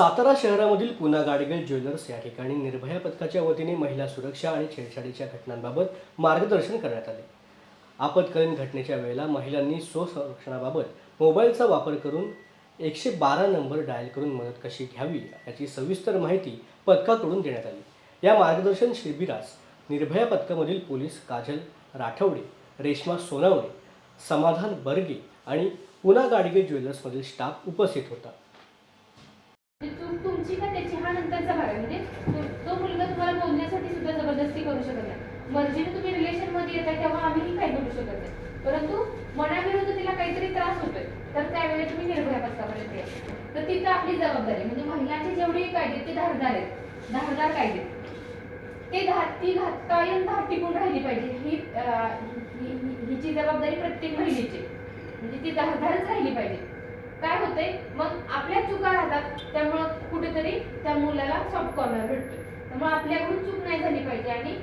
सातारा शहरामधील पुना गाडगिल ज्वेलर्स या ठिकाणी निर्भया पथकाच्या वतीने महिला सुरक्षा आणि छेडछाडीच्या घटनांबाबत मार्गदर्शन करण्यात आले। आपत्कालीन घटनेच्या वेळेला महिलांनी स्वसंरक्षणाबाबत मोबाईलचा वापर करून 112 नंबर डायल करून मदत कशी घ्यावी याची सविस्तर माहिती पथकाकडून देण्यात आली। या मार्गदर्शन शिबिरास निर्भया पथकामधील पोलीस काजल राठवडे, रेश्मा सोनावणे, समाधान बर्गे आणि पुना गाडगिल ज्वेलर्समधील स्टाफ उपस्थित होता। चूक तुमची का त्याची हा नंतरचा भाग आहे। म्हणजे तो मुलगा तुम्हाला बोलण्यासाठी सुद्धा जबरदस्ती करू शकत नाही। मर्जीने तुम्ही रिलेशन मध्ये येता तेव्हा आम्हीही काही बोलू शकत नाही, परंतु मनाविरुद्ध तिला काहीतरी त्रास होतोय तर त्यावेळी तुम्ही निर्भया पथकामध्ये या। तर तिथं आपली जबाबदारी म्हणजे महिलांचे जेवढे कायदे ते धारदार आहेत, धारदार कायदे ते ती कायम धार टिकून राहिली पाहिजे। हिची जबाबदारी प्रत्येक महिलेची, म्हणजे ती धारदारच राहिली पाहिजे। काय होतंय मग आपल्या चुका राहतात, त्यामुळे कुठेतरी त्या मुलाला सॉफ्ट कॉर्नर भेटतो। त्यामुळे आपल्याकडून चूक नाही झाली पाहिजे आणि